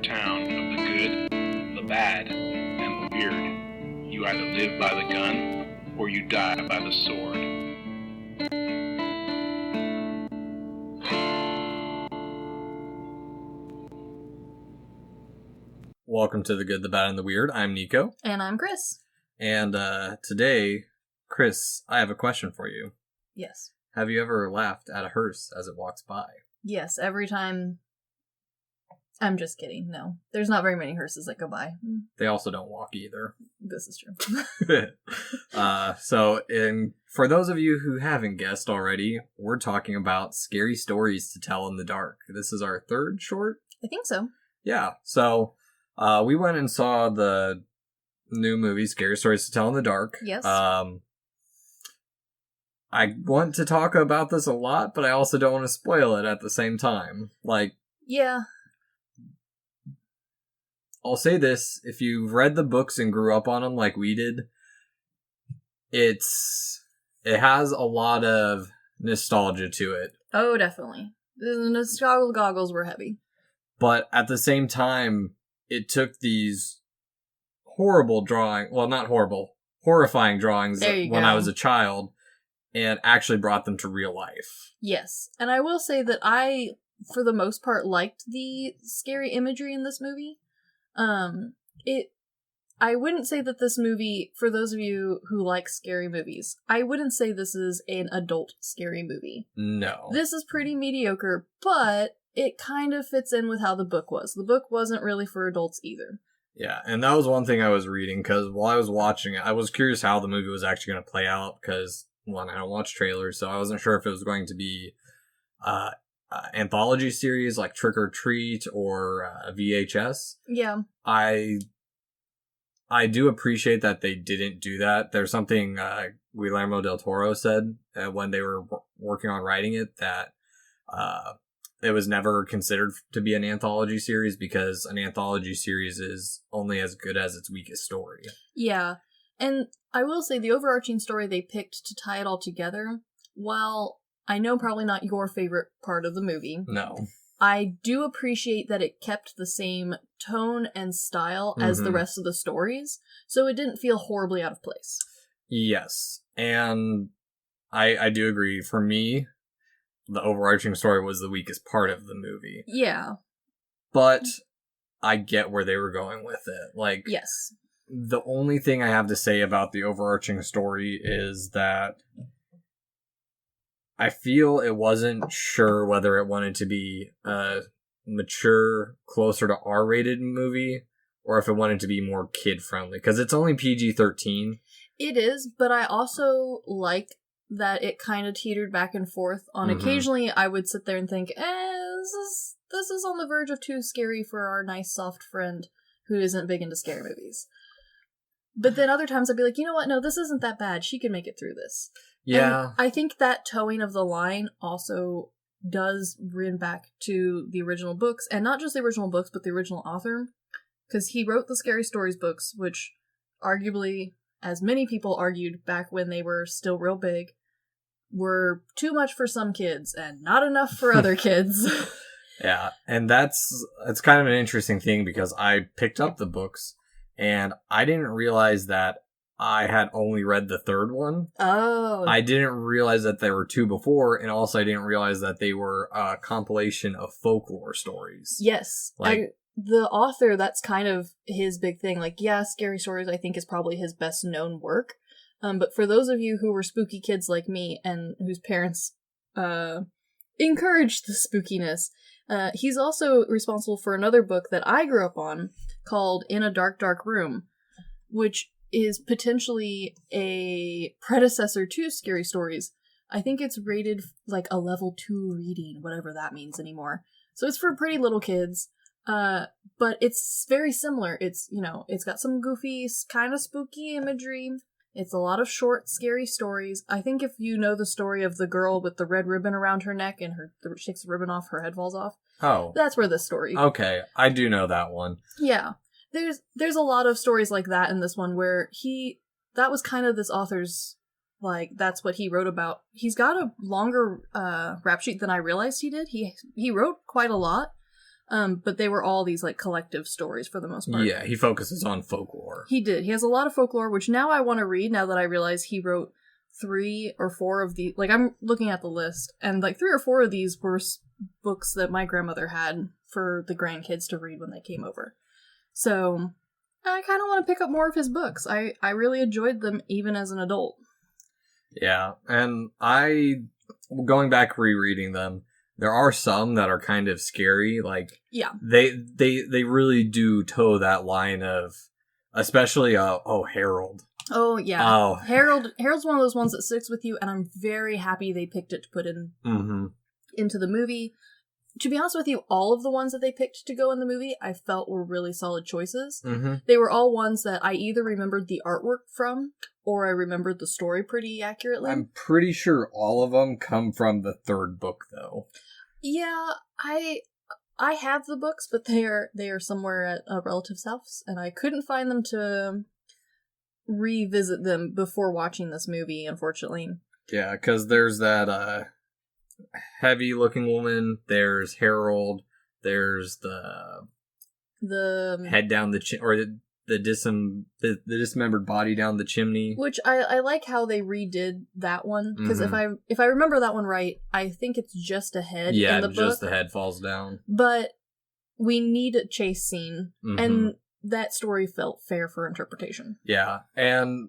town of the good, the bad, and the weird. You either live by the gun, or you die by the sword. Welcome to the Good, the Bad, and the Weird. I'm Nico. And I'm Chris. And today, Chris, I have a question for you. Yes. Have you ever laughed at a hearse as it walks by? Yes, every time. I'm just kidding. No. There's not very many hearses that go by. They also don't walk either. This is true. For those of you who haven't guessed already, we're talking about scary stories to tell in the dark. This is our third short? I think so. Yeah. So, we went and saw the new movie, Scary Stories to Tell in the Dark. Yes. I want to talk about this a lot, but I also don't want to spoil it at the same time. Yeah. I'll say this, if you've read the books and grew up on them like we did, it has a lot of nostalgia to it. Oh, definitely. The nostalgia goggles were heavy. But at the same time, it took these horrifying drawings when I was a child and actually brought them to real life. Yes. And I will say that I, for the most part, liked the scary imagery in this movie. I wouldn't say that this movie, for those of you who like scary movies, I wouldn't say this is an adult scary movie. No. This is pretty mediocre, but it kind of fits in with how the book was. The book wasn't really for adults either. Yeah, and that was one thing I was reading, because while I was watching it, I was curious how the movie was actually going to play out, because, one, I don't watch trailers, so I wasn't sure if it was going to be anthology series like Trick or Treat or VHS. Yeah. I do appreciate that they didn't do that. There's something Guillermo del Toro said when they were working on writing it, that it was never considered to be an anthology series because an anthology series is only as good as its weakest story. Yeah. And I will say the overarching story they picked to tie it all together, while I know probably not your favorite part of the movie. No. I do appreciate that it kept the same tone and style as the rest of the stories, so it didn't feel horribly out of place. Yes. And I do agree. For me, the overarching story was the weakest part of the movie. Yeah. But I get where they were going with it. Yes. The only thing I have to say about the overarching story is that I feel it wasn't sure whether it wanted to be a mature, closer to R-rated movie, or if it wanted to be more kid-friendly, because it's only PG-13. It is, but I also like that it kind of teetered back and forth. Occasionally, I would sit there and think, this is on the verge of too scary for our nice, soft friend who isn't big into scary movies. But then other times I'd be like, you know what? No, this isn't that bad. She can make it through this. Yeah. And I think that towing of the line also does rin back to the original books, and not just the original books, but the original author, because he wrote the Scary Stories books, which arguably, as many people argued back when they were still real big, were too much for some kids and not enough for other kids. Yeah, and it's kind of an interesting thing, because I picked up the books, and I didn't realize that I had only read the third one. Oh. I didn't realize that there were two before, and also I didn't realize that they were a compilation of folklore stories. Yes. The author, that's kind of his big thing. Scary Stories I think is probably his best known work. But for those of you who were spooky kids like me, and whose parents encouraged the spookiness, he's also responsible for another book that I grew up on called In a Dark, Dark Room, which is potentially a predecessor to Scary Stories. I think it's rated a level 2 reading, whatever that means anymore. So it's for pretty little kids, but it's very similar. It's got some goofy, kind of spooky imagery. It's a lot of short, scary stories. I think if you know the story of the girl with the red ribbon around her neck and she takes the ribbon off, her head falls off. Oh. That's where this story. Okay, I do know that one. Yeah. There's a lot of stories like that in this one where that was kind of this author's, that's what he wrote about. He's got a longer rap sheet than I realized he did. He wrote quite a lot. But they were all these, like, collective stories for the most part. Yeah, he focuses on folklore. He did. He has a lot of folklore, which now I want to read, now that I realize he wrote 3 or 4 of the... Like, I'm looking at the list, and, like, 3 or 4 of these were books that my grandmother had for the grandkids to read when they came over. So, I kind of want to pick up more of his books. I really enjoyed them, even as an adult. Yeah, and going back rereading them, there are some that are kind of scary. Like, yeah, they really do toe that line of, especially Harold. Oh yeah, oh Harold's one of those ones that sticks with you, and I'm very happy they picked it to put in into the movie. To be honest with you, all of the ones that they picked to go in the movie, I felt were really solid choices. They were all ones that I either remembered the artwork from, or I remembered the story pretty accurately. I'm pretty sure all of them come from the 3rd book, though. Yeah, I have the books, but they are somewhere at a relative's house, and I couldn't find them to revisit them before watching this movie, unfortunately. Yeah, because there's that heavy-looking woman, there's Harold, there's the head down the dismembered body down the chimney. Which I like how they redid that one, because if I remember that one right, I think it's just a head in the book. Yeah, just the head falls down. But we need a chase scene, and that story felt fair for interpretation. Yeah, and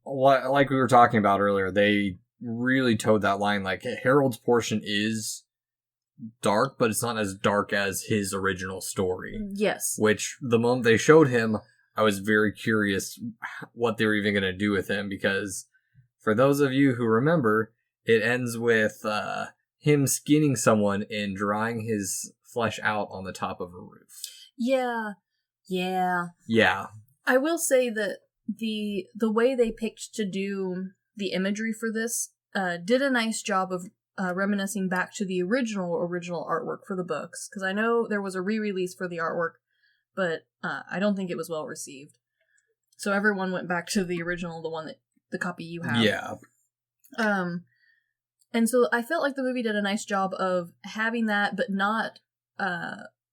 like we were talking about earlier, they really towed that line. Like, Harold's portion is dark, but it's not as dark as his original story. Yes. Which, the moment they showed him, I was very curious what they were even going to do with him, because for those of you who remember, it ends with him skinning someone and drying his flesh out on the top of a roof. Yeah. Yeah. I will say that the way they picked to do the imagery for this did a nice job of reminiscing back to the original artwork for the books, because I know there was a re-release for the artwork, but I don't think it was well received. So everyone went back to the original, the copy you have. Yeah. And so I felt like the movie did a nice job of having that, but not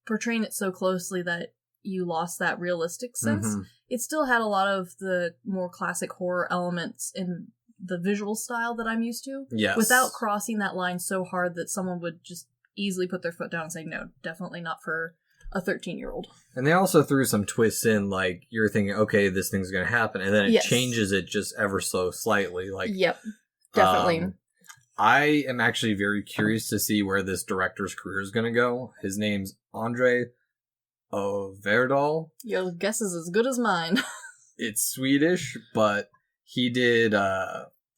portraying it so closely that you lost that realistic sense. It still had a lot of the more classic horror elements in the visual style that I'm used to. Yes. Without crossing that line so hard that someone would just easily put their foot down and say, no, definitely not for a 13-year-old. And they also threw some twists in, like, you're thinking, okay, this thing's going to happen, and then it changes it just ever so slightly. Like, yep, definitely. I am actually very curious to see where this director's career is going to go. His name's Andre Overdal. Your guess is as good as mine. It's Swedish, but he did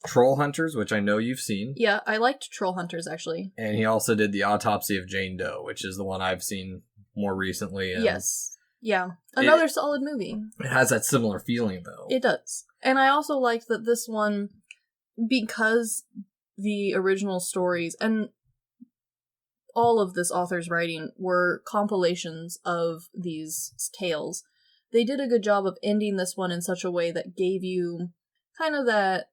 Troll Hunters, which I know you've seen. Yeah, I liked Troll Hunters, actually. And he also did The Autopsy of Jane Doe, which is the one I've seen more recently. Yes. Yeah. Another solid movie. It has that similar feeling, though. It does. And I also liked that this one, because the original stories and all of this author's writing were compilations of these tales, they did a good job of ending this one in such a way that gave you kind of that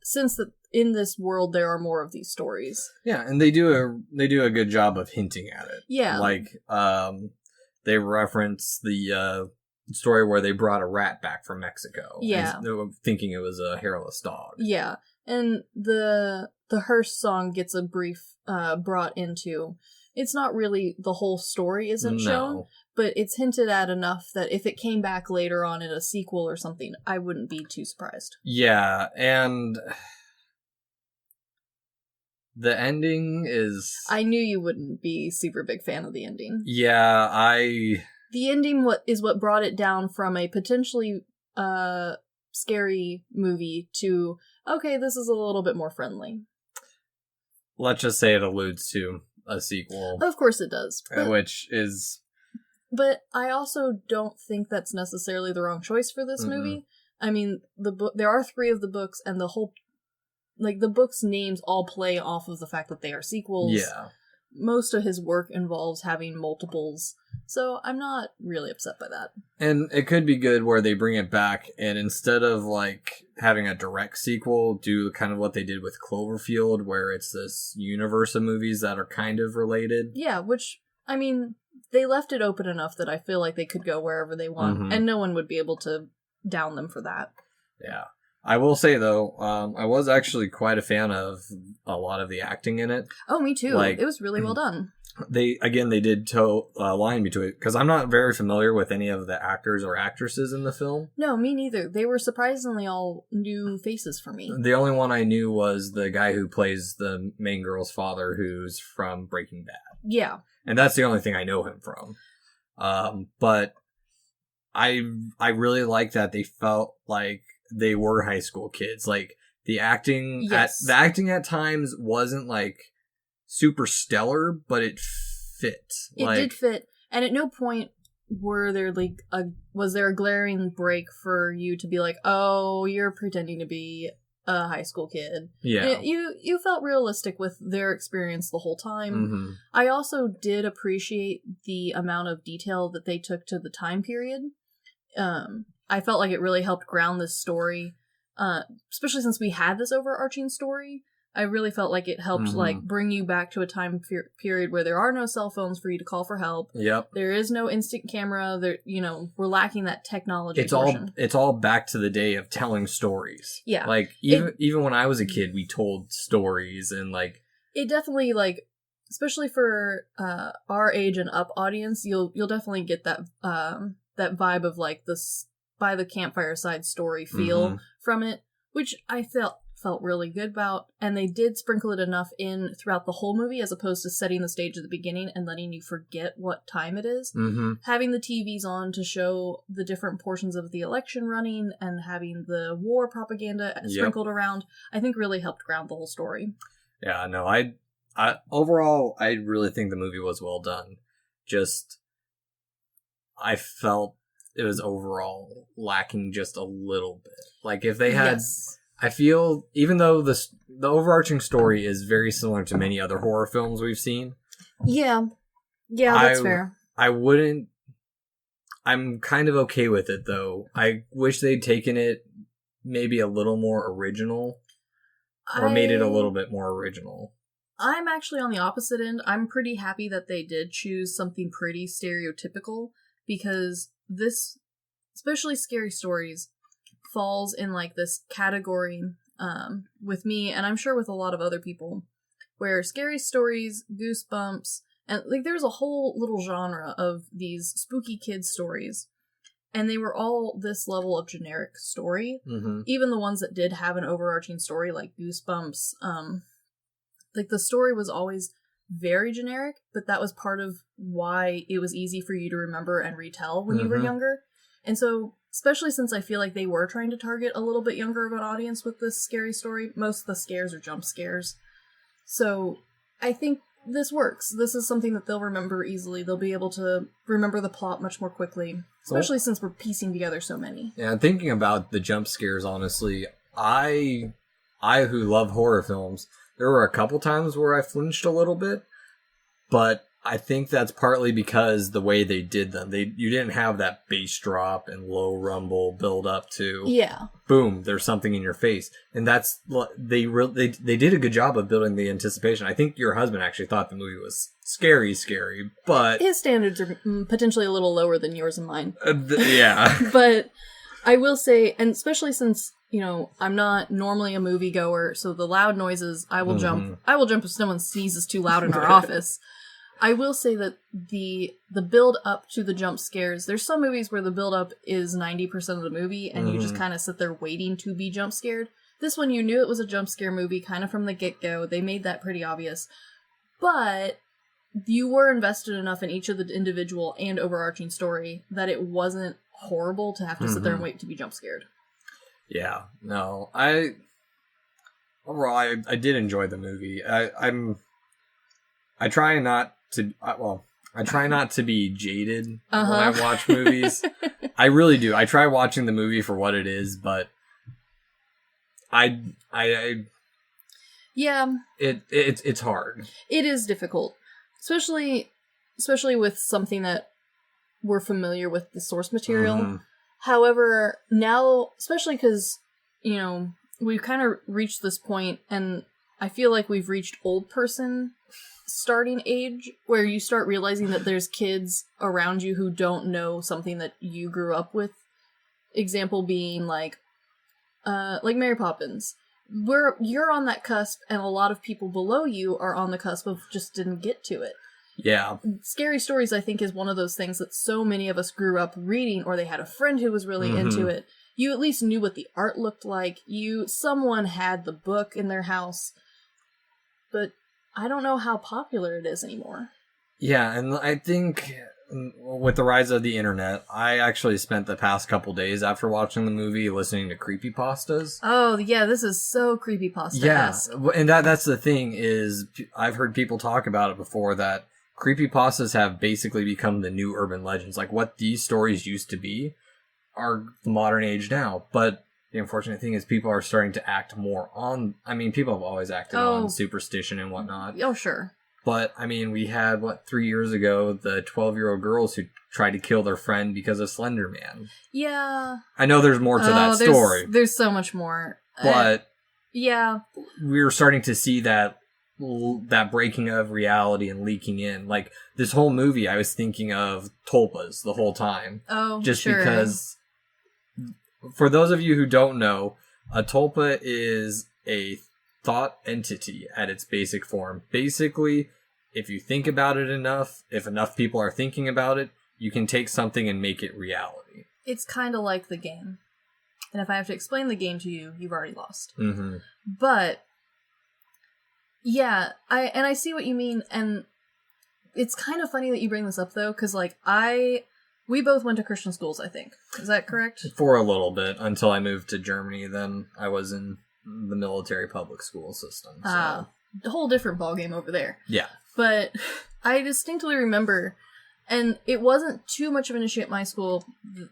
sense that in this world there are more of these stories. Yeah, and they do a good job of hinting at it. Yeah. Like, they reference the story where they brought a rat back from Mexico. Yeah. Thinking it was a hairless dog. Yeah. And the Hearst song gets a brief brought into. It's not really, the whole story isn't shown, but it's hinted at enough that if it came back later on in a sequel or something, I wouldn't be too surprised. Yeah, and the ending is... I knew you wouldn't be super big fan of the ending. Yeah, The ending is what brought it down from a potentially scary movie to, okay, this is a little bit more friendly. Let's just say it alludes to a sequel. Of course it does. Which is... But I also don't think that's necessarily the wrong choice for this movie. I mean, there are 3 of the books, and the whole... Like, the books' names all play off of the fact that they are sequels. Yeah. most of his work involves having multiples, so I'm not really upset by that. And it could be good where they bring it back, and instead of like having a direct sequel, do kind of what they did with Cloverfield, where it's this universe of movies that are kind of related. Yeah, which, I mean, they left it open enough that I feel like they could go wherever they want, and no one would be able to down them for that. Yeah. I will say, though, I was actually quite a fan of a lot of the acting in it. Oh, me too. Like, it was really well done. They did toe a line between it, because I'm not very familiar with any of the actors or actresses in the film. No, me neither. They were surprisingly all new faces for me. The only one I knew was the guy who plays the main girl's father, who's from Breaking Bad. Yeah. And that's the only thing I know him from. But I really like that they felt like they were high school kids. Like, the acting at times wasn't like super stellar, but it fit. It did fit, and at no point were there like was there a glaring break for you to be like, oh, you're pretending to be a high school kid. Yeah, you felt realistic with their experience the whole time. I also did appreciate the amount of detail that they took to the time period. I felt like it really helped ground this story, especially since we had this overarching story. I really felt like it helped like bring you back to a time period where there are no cell phones for you to call for help. Yep. There is no instant camera. There, we're lacking that technology. It's all back to the day of telling stories. Yeah. Like even when I was a kid, we told stories, and like it definitely, like, especially for our age and up audience, you'll definitely get that that vibe of like this by the campfire side story feel from it, which I felt really good about. And they did sprinkle it enough in throughout the whole movie, as opposed to setting the stage at the beginning and letting you forget what time it is. Having the TVs on to show the different portions of the election running and having the war propaganda sprinkled around, I think really helped ground the whole story. Yeah, no, I overall, I really think the movie was well done. Just, I felt it was overall lacking just a little bit. Like, if they had, I feel, even though the overarching story is very similar to many other horror films we've seen. Yeah, that's fair. I'm kind of okay with it, though. I wish they'd taken it maybe a little more original, or made it a little bit more original. I'm actually on the opposite end. I'm pretty happy that they did choose something pretty stereotypical, because this, especially Scary Stories, falls in like this category with me, and I'm sure with a lot of other people, where Scary Stories, Goosebumps, and like there's a whole little genre of these spooky kids stories, and they were all this level of generic story. Even the ones that did have an overarching story, like Goosebumps, like the story was always very generic, but that was part of why it was easy for you to remember and retell when you were younger. And so, especially since I feel like they were trying to target a little bit younger of an audience with this Scary Story, most of the scares are jump scares. So I think this works. This is something that they'll remember easily. They'll be able to remember the plot much more quickly, especially since we're piecing together so many. Yeah, thinking about the jump scares, honestly, I who love horror films, there were a couple times where I flinched a little bit, but I think that's partly because the way they did them. You didn't have that bass drop and low rumble build up to boom, there's something in your face. And that's they did a good job of building the anticipation. I think your husband actually thought the movie was scary, but his standards are potentially a little lower than yours and mine. Yeah. But I will say, and especially since I'm not normally a moviegoer, so the loud noises, I will jump. I will jump if someone sneezes too loud in our office. I will say that the build up to the jump scares, there's some movies where the build up is 90% of the movie, and you just kind of sit there waiting to be jump scared. This one, you knew it was a jump scare movie kind of from the get-go. They made that pretty obvious. But you were invested enough in each of the individual and overarching story that it wasn't horrible to have to sit there and wait to be jump scared. Yeah, no, overall, I did enjoy the movie. I try not to be jaded when I watch movies. I really do. I try watching the movie for what it is, but yeah, it's hard. It is difficult. especially with something that we're familiar with the source material. Mm-hmm. However, now, especially because, you know, we've kind of reached this point, and I feel like we've reached old person starting age, where you start realizing that there's kids around you who don't know something that you grew up with. Example being like Mary Poppins. You're on that cusp, and a lot of people below you are on the cusp of just didn't get to it. Yeah. Scary Stories, I think, is one of those things that so many of us grew up reading, or they had a friend who was really into it. You at least knew what the art looked like. Someone had the book in their house. But I don't know how popular it is anymore. Yeah, and I think with the rise of the internet, I actually spent the past couple days after watching the movie listening to creepypastas. Oh, yeah, this is so creepypasta-esque. Yeah, and that's the thing is, I've heard people talk about it before, that creepypastas have basically become the new urban legends. Like, what these stories used to be are the modern age now. But the unfortunate thing is people are starting to act more on... I mean, people have always acted on superstition and whatnot. Oh, sure. But, I mean, we had, 3 years ago, the 12-year-old girls who tried to kill their friend because of Slender Man. Yeah. I know there's more to that story. There's so much more. But... yeah. We're starting to see that breaking of reality and leaking in. Like, this whole movie, I was thinking of tulpas the whole time. Oh, just sure. because, for those of you who don't know, a tulpa is a thought entity at its basic form. Basically, if you think about it enough, if enough people are thinking about it, you can take something and make it reality. It's kind of like the game. And if I have to explain the game to you, you've already lost. Mm-hmm. But... yeah, I see what you mean, and it's kind of funny that you bring this up, though, because, we both went to Christian schools, I think. Is that correct? For a little bit, until I moved to Germany, then I was in the military public school system. So. A whole different ballgame over there. Yeah. But I distinctly remember, and it wasn't too much of an issue at my school,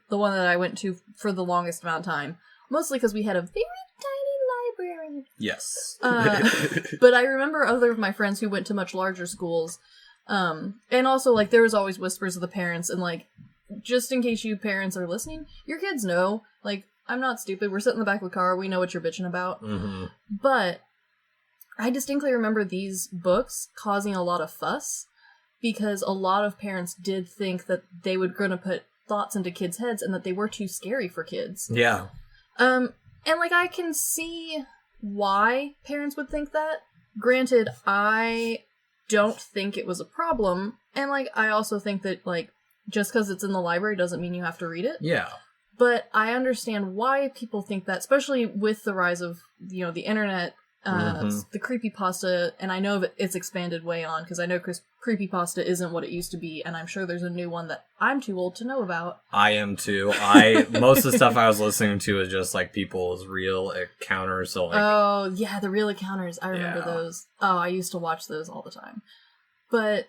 the one that I went to for the longest amount of time, mostly because we had a very tiny library. Yes. But I remember other of my friends who went to much larger schools. And also, there was always whispers of the parents, and, just in case you parents are listening, your kids know. I'm not stupid. We're sitting in the back of the car. We know what you're bitching about. Mm-hmm. But I distinctly remember these books causing a lot of fuss, because a lot of parents did think that they were going to put thoughts into kids' heads and that they were too scary for kids. Yeah. And, I can see why parents would think that. Granted, I don't think it was a problem, and, I also think that, just because it's in the library doesn't mean you have to read it. Yeah. But I understand why people think that, especially with the rise of, the internet, the creepypasta, and I know that it's expanded way on, because I know creepypasta isn't what it used to be, and I'm sure there's a new one that I'm too old to know about. I am too. Most of the stuff I was listening to is just, people's real encounters, so, oh, yeah, the real encounters. I remember those. Oh, I used to watch those all the time. But...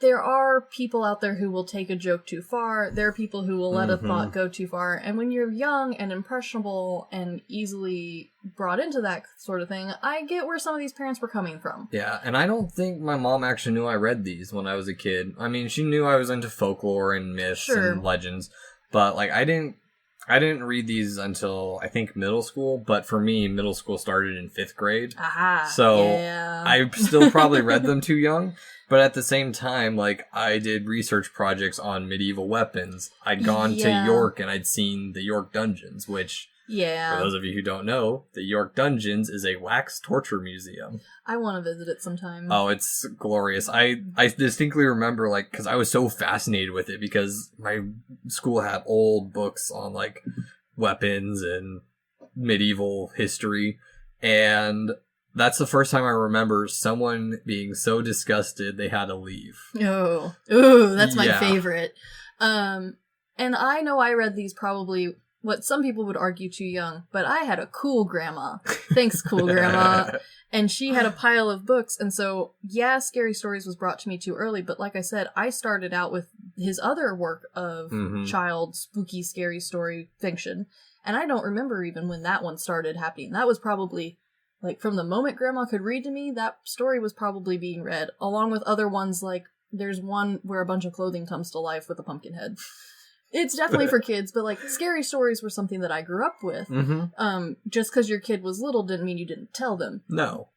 there are people out there who will take a joke too far. There are people who will let a thought go too far. And when you're young and impressionable and easily brought into that sort of thing, I get where some of these parents were coming from. Yeah, and I don't think my mom actually knew I read these when I was a kid. I mean, she knew I was into folklore and myths and legends. But, I didn't read these until, I think, middle school. But for me, middle school started in 5th grade. Aha, so yeah. I still probably read them too young. But at the same time, I did research projects on medieval weapons. I'd gone to York and I'd seen the York Dungeons, which, for those of you who don't know, the York Dungeons is a wax torture museum. I want to visit it sometime. Oh, it's glorious. I distinctly remember, because I was so fascinated with it, because my school had old books on, weapons and medieval history, and... that's the first time I remember someone being so disgusted they had to leave. Oh. Ooh, that's my favorite. And I know I read these probably, what some people would argue too young, but I had a cool grandma. Thanks, cool grandma. And she had a pile of books, and so, Scary Stories was brought to me too early, but like I said, I started out with his other work of child, spooky, scary story fiction, and I don't remember even when that one started happening. That was probably... Like, from the moment Grandma could read to me, that story was probably being read, along with other ones, like, there's one where a bunch of clothing comes to life with a pumpkin head. It's definitely for kids, but, like, scary stories were something that I grew up with. Mm-hmm. Just because your kid was little didn't mean you didn't tell them. No.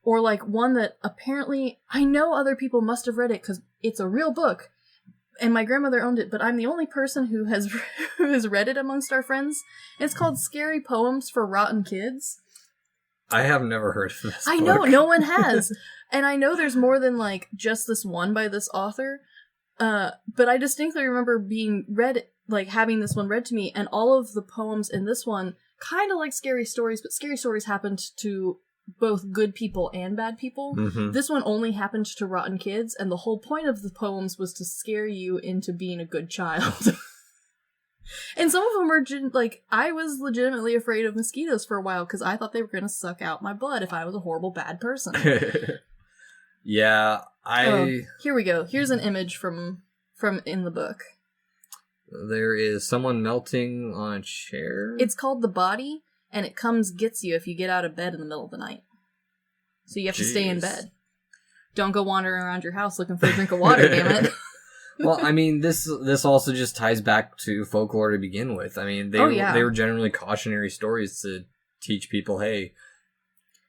Or, like, one that apparently, I know other people must have read it, because it's a real book, and my grandmother owned it, but I'm the only person who has read it amongst our friends. It's called Scary Poems for Rotten Kids. I have never heard of this I book. know, no one has. And I know there's more than, like, just this one by this author. But I distinctly remember being read, like, having this one read to me, and all of the poems in this one, kind of like scary stories, but scary stories happened to both good people and bad people. Mm-hmm. This one only happened to rotten kids, and the whole point of the poems was to scare you into being a good child. And some of them are, like, I was legitimately afraid of mosquitoes for a while, because I thought they were going to suck out my blood if I was a horrible bad person. Yeah, here we go. Here's an image from in the book. There is someone melting on a chair. It's called The Body, and it gets you if you get out of bed in the middle of the night. So you have to stay in bed. Don't go wandering around your house looking for a drink of water, damn it. Well, I mean, this also just ties back to folklore to begin with. I mean, they were generally cautionary stories to teach people, hey,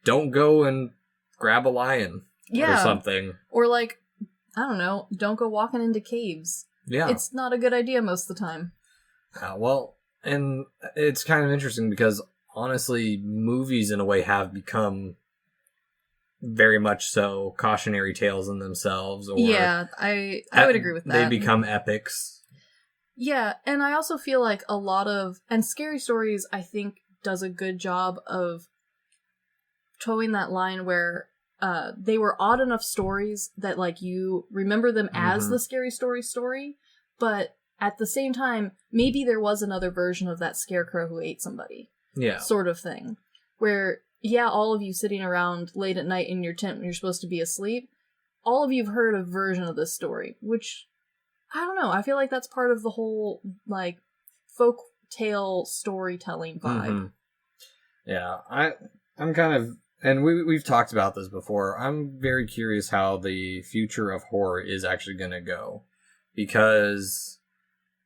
don't go and grab a lion or something. Or, like, I don't know, don't go walking into caves. Yeah. It's not a good idea most of the time. Well, and it's kind of interesting because, honestly, movies in a way have become very much so cautionary tales in themselves. Or yeah, I would agree with that. They become epics. Yeah, and I also feel like a lot of... And Scary Stories, I think, does a good job of towing that line where they were odd enough stories that, like, you remember them as the Scary story, but at the same time, maybe there was another version of that scarecrow who ate somebody. Yeah. Sort of thing. Where, yeah, all of you sitting around late at night in your tent when you're supposed to be asleep, all of you have heard a version of this story, which, I don't know, I feel like that's part of the whole, like, folk tale storytelling vibe. Mm-hmm. Yeah, I'm kind of... And we've talked about this before. I'm very curious how the future of horror is actually going to go. Because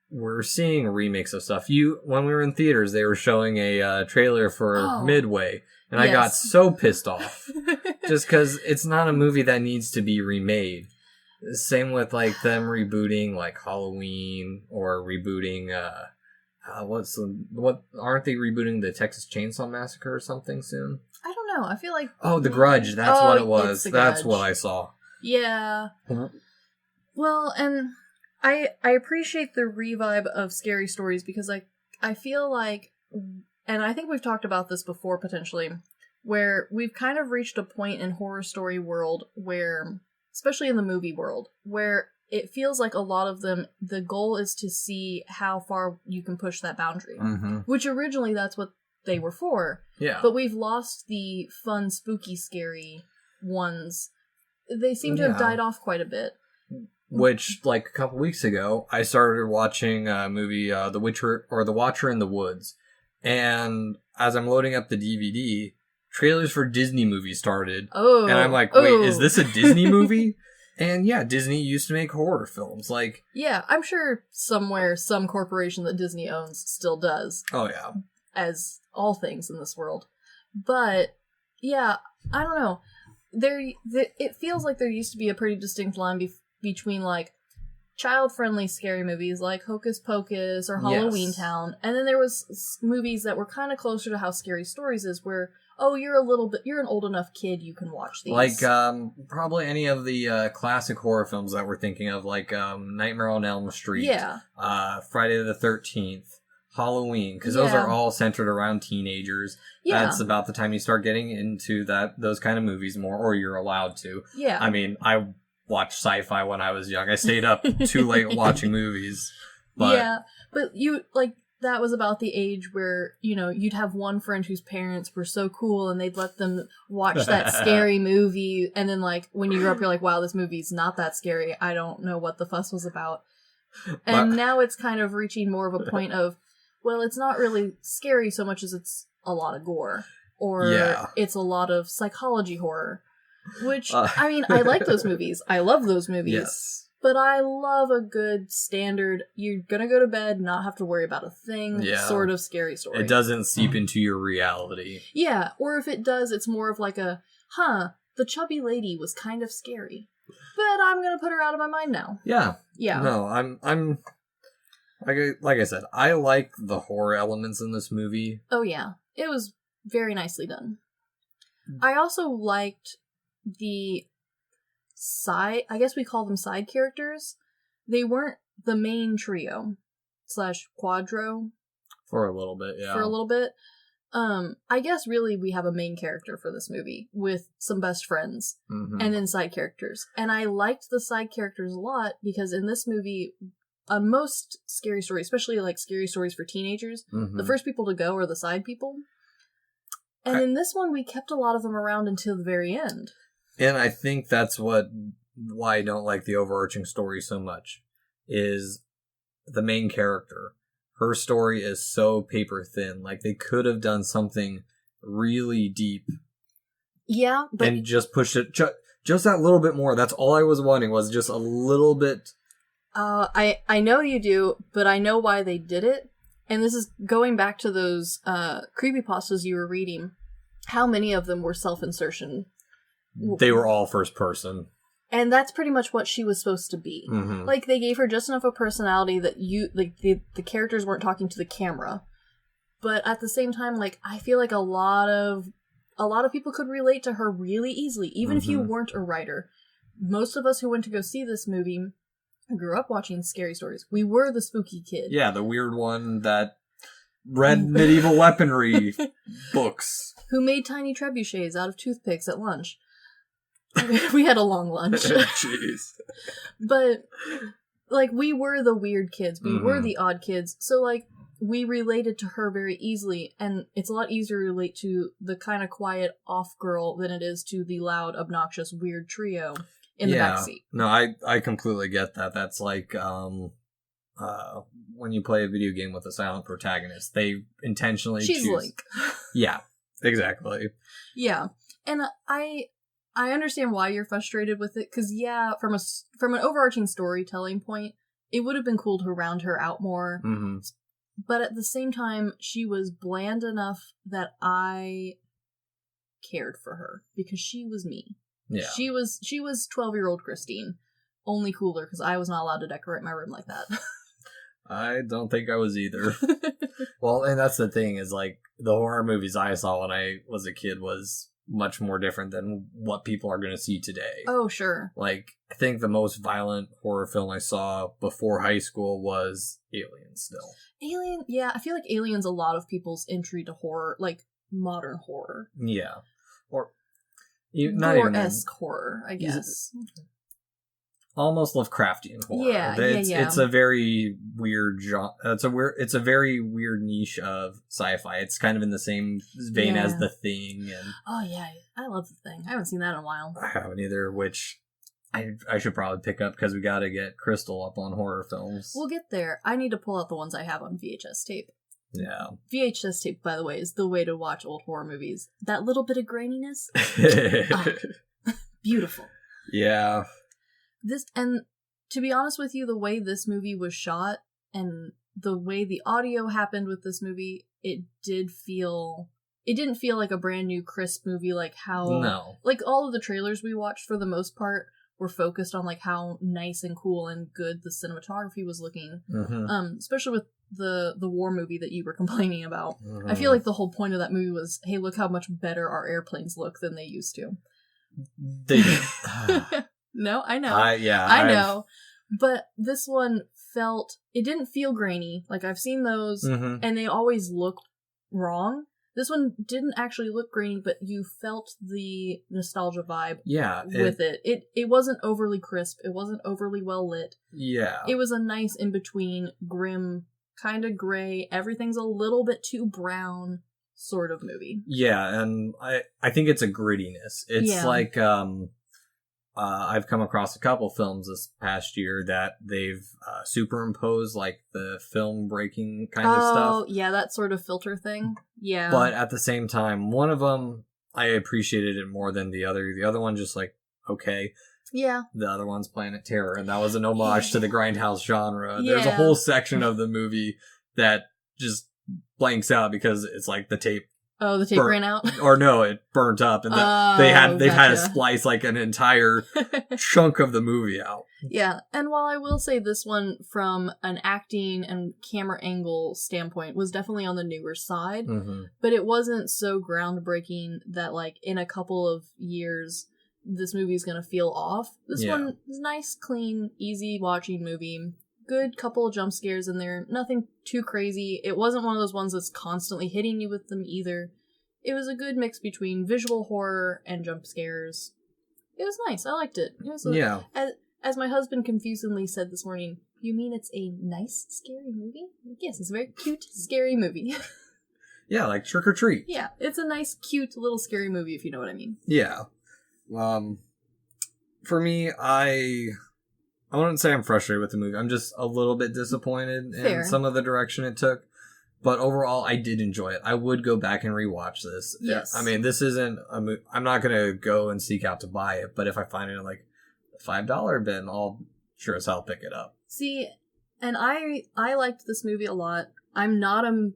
we're seeing remakes of stuff. When we were in theaters, they were showing a trailer for Midway. And I got so pissed off. Just because it's not a movie that needs to be remade. Same with, like, them rebooting, like, Halloween. Or rebooting, aren't they rebooting the Texas Chainsaw Massacre or something soon? I don't know. I feel like... Oh, The Grudge. That's what it was. That's what I saw. Yeah. Mm-hmm. Well, and I appreciate the revive of Scary Stories because I feel like, and I think we've talked about this before potentially, where we've kind of reached a point in horror story world where, especially in the movie world, where it feels like a lot of them, the goal is to see how far you can push that boundary. Mm-hmm. Which originally that's what they were for. Yeah. But we've lost the fun, spooky, scary ones. They seem to have died off quite a bit. Which, like, a couple weeks ago, I started watching a movie, The Watcher in the Woods. And as I'm loading up the DVD, trailers for Disney movies started. Oh. And I'm like, wait, is this a Disney movie? And yeah, Disney used to make horror films. Like, yeah, I'm sure somewhere, some corporation that Disney owns still does. Oh, yeah. As all things in this world. But, yeah, I don't know. It feels like there used to be a pretty distinct line between, like, child-friendly scary movies like Hocus Pocus or Halloween Town, and then there was movies that were kind of closer to how Scary Stories is, where, oh, you're an old enough kid, you can watch these. Like, probably any of the classic horror films that we're thinking of, like Nightmare on Elm Street, Friday the 13th, Halloween, because those are all centered around teenagers. Yeah. That's about the time you start getting into those kind of movies more, or you're allowed to. Yeah. I mean, I watched sci-fi when I was young. I stayed up too late watching movies. But... Yeah, but that was about the age where, you'd have one friend whose parents were so cool and they'd let them watch that scary movie. And then, like, when you grow up, you're like, wow, this movie's not that scary. I don't know what the fuss was about. And now it's kind of reaching more of a point of, well, it's not really scary so much as it's a lot of gore. or it's a lot of psychology horror. Which, I mean, I like those movies. I love those movies. Yes. But I love a good standard, you're gonna go to bed, not have to worry about a thing, sort of scary story. It doesn't seep into your reality. Yeah, or if it does, it's more of like a, the chubby lady was kind of scary. But I'm gonna put her out of my mind now. Yeah. Yeah. No, I'm like I said, I like the horror elements in this movie. Oh yeah. It was very nicely done. I also liked the I guess we call them side characters. They weren't the main trio / quadro. For a little bit, yeah. For a little bit. I guess really we have a main character for this movie with some best friends and then side characters. And I liked the side characters a lot because in this movie, most scary stories, especially like scary stories for teenagers, the first people to go are the side people. And in this one, we kept a lot of them around until the very end. And I think that's why I don't like the overarching story so much, is the main character. Her story is so paper thin. Like, they could have done something really deep. Yeah, but... And just pushed it just that little bit more. That's all I was wanting, was just a little bit... I know you do, but I know why they did it. And this is going back to those creepypastas you were reading. How many of them were self-insertion? They were all first person. And that's pretty much what she was supposed to be. Like, they gave her just enough of a personality that the characters weren't talking to the camera. But at the same time, like, I feel like a lot of people could relate to her really easily, even if you weren't a writer. Most of us who went to go see this movie grew up watching scary stories. We were the spooky kid. Yeah, the weird one that read medieval weaponry books. Who made tiny trebuchets out of toothpicks at lunch. We had a long lunch. Jeez. But, like, we were the weird kids. We were the odd kids. So, like, we related to her very easily. And it's a lot easier to relate to the kind of quiet off girl than it is to the loud, obnoxious, weird trio in the backseat. No, I completely get that. That's like, when you play a video game with a silent protagonist, they intentionally choose... She's Link. Yeah, exactly. Yeah. And I understand why you're frustrated with it, because from an overarching storytelling point, it would have been cool to round her out more. But at the same time, she was bland enough that I cared for her, because she was me. Yeah. She was 12-year-old Christine, only cooler, because I was not allowed to decorate my room like that. I don't think I was either. Well, and that's the thing, is like, the horror movies I saw when I was a kid was much more different than what people are going to see today. Oh, sure. Like, I think the most violent horror film I saw before high school was Alien still. Alien, yeah, I feel like Alien's a lot of people's entry to horror, like, modern horror. Yeah. Or, not gore-esque horror, I guess. Almost Lovecraftian horror. Yeah, It's a very weird genre. It's a very weird niche of sci-fi. It's kind of in the same vein as The Thing. And oh yeah, I love The Thing. I haven't seen that in a while. I haven't either, which I should probably pick up, because we got to get Crystal up on horror films. We'll get there. I need to pull out the ones I have on VHS tape. Yeah. VHS tape, by the way, is the way to watch old horror movies. That little bit of graininess. Beautiful. Yeah. And to be honest with you, the way this movie was shot and the way the audio happened with this movie, it didn't feel like a brand new crisp movie, like like all of the trailers we watched for the most part were focused on like how nice and cool and good the cinematography was looking. Especially with the war movie that you were complaining about. I feel like the whole point of that movie was, hey, look how much better our airplanes look than they used to. They did. No, I know. I know. But this one it didn't feel grainy. Like, I've seen those, and they always look wrong. This one didn't actually look grainy, but you felt the nostalgia vibe with it. It wasn't overly crisp. It wasn't overly well lit. Yeah. It was a nice in-between, grim, kind of gray, everything's a little bit too brown sort of movie. Yeah, and I think it's a grittiness. It's like... I've come across a couple films this past year that they've superimposed like the film breaking kind of stuff. Oh, yeah, that sort of filter thing. Yeah. But at the same time, one of them, I appreciated it more than the other. The other one just like, okay. Yeah. The other one's Planet Terror, and that was an homage to the grindhouse genre. There's a Yeah. whole section of the movie that just blanks out because it's like the tape. Oh, the tape ran out? Or no, it burnt up, and they've had to splice like an entire chunk of the movie out. Yeah, and while I will say this one from an acting and camera angle standpoint was definitely on the newer side, but it wasn't so groundbreaking that like in a couple of years this movie's gonna feel off. This one is nice, clean, easy watching movie. Good couple of jump scares in there. Nothing too crazy. It wasn't one of those ones that's constantly hitting you with them either. It was a good mix between visual horror and jump scares. It was nice. I liked it. It was as my husband confusedly said this morning, you mean it's a nice, scary movie? Yes, it's a very cute, scary movie. Yeah, like Trick or Treat. Yeah, it's a nice, cute, little scary movie, if you know what I mean. Yeah. For me, I wouldn't say I'm frustrated with the movie. I'm just a little bit disappointed in some of the direction it took. But overall, I did enjoy it. I would go back and rewatch this. Yes. I mean, this isn't a movie. I'm not going to go and seek out to buy it. But if I find it in like the $5 bin, I'll sure as hell pick it up. See, and I liked this movie a lot. I'm not a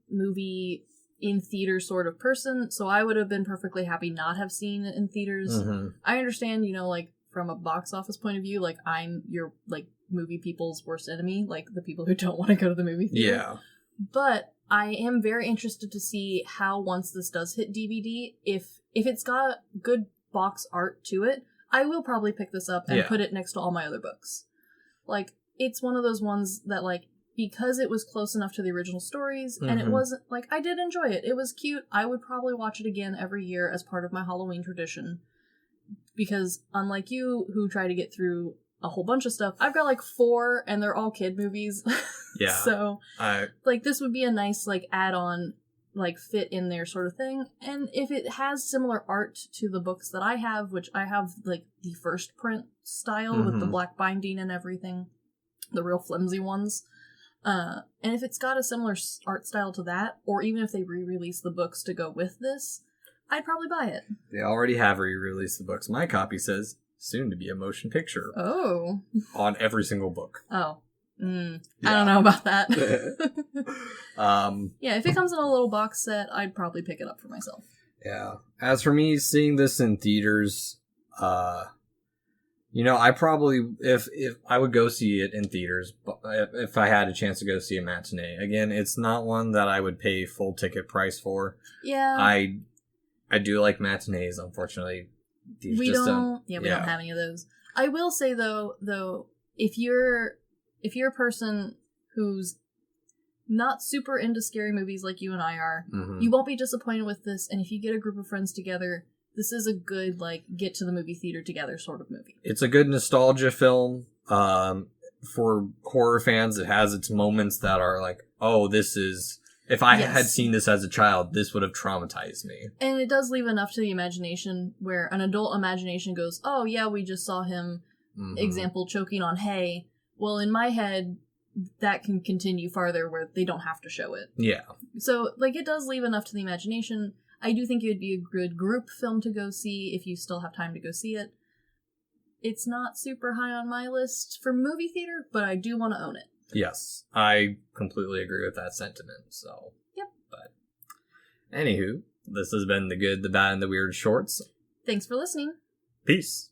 movie in theater sort of person, so I would have been perfectly happy not have seen it in theaters. I understand, like, from a box office point of view, like, I'm your, like, movie people's worst enemy, like, the people who don't want to go to the movie theater. Yeah. But I am very interested to see how, once this does hit DVD, if it's got good box art to it, I will probably pick this up and put it next to all my other books. Like, it's one of those ones that, like, because it was close enough to the original stories, and it wasn't, like, I did enjoy it. It was cute. I would probably watch it again every year as part of my Halloween tradition. Because, unlike you, who try to get through a whole bunch of stuff, I've got, like, 4, and they're all kid movies. Yeah. So, like, this would be a nice, like, add-on, like, fit in there sort of thing. And if it has similar art to the books that I have, which I have, like, the first print style with the black binding and everything, the real flimsy ones, and if it's got a similar art style to that, or even if they re-release the books to go with this, I'd probably buy it. They already have re-released the books. My copy says, soon to be a motion picture. Oh. On every single book. Oh. I don't know about that. Yeah, if it comes in a little box set, I'd probably pick it up for myself. Yeah. As for me, seeing this in theaters, I probably, if I would go see it in theaters, but if I had a chance to go see a matinee. Again, it's not one that I would pay full ticket price for. Yeah. I do like matinees, unfortunately. We don't have any of those. I will say though, if you're a person who's not super into scary movies like you and I are, you won't be disappointed with this, and if you get a group of friends together, this is a good, like, get to the movie theater together sort of movie. It's a good nostalgia film. For horror fans, it has its moments that are like, oh, this is... If I had seen this as a child, this would have traumatized me. And it does leave enough to the imagination where an adult imagination goes, oh, yeah, we just saw him, example, choking on hay. Well, in my head, that can continue farther where they don't have to show it. Yeah. So, like, it does leave enough to the imagination. I do think it would be a good group film to go see if you still have time to go see it. It's not super high on my list for movie theater, but I do want to own it. Yes, I completely agree with that sentiment, so. Yep. But, anywho, this has been the Good, the Bad, and the Weird Shorts. Thanks for listening. Peace.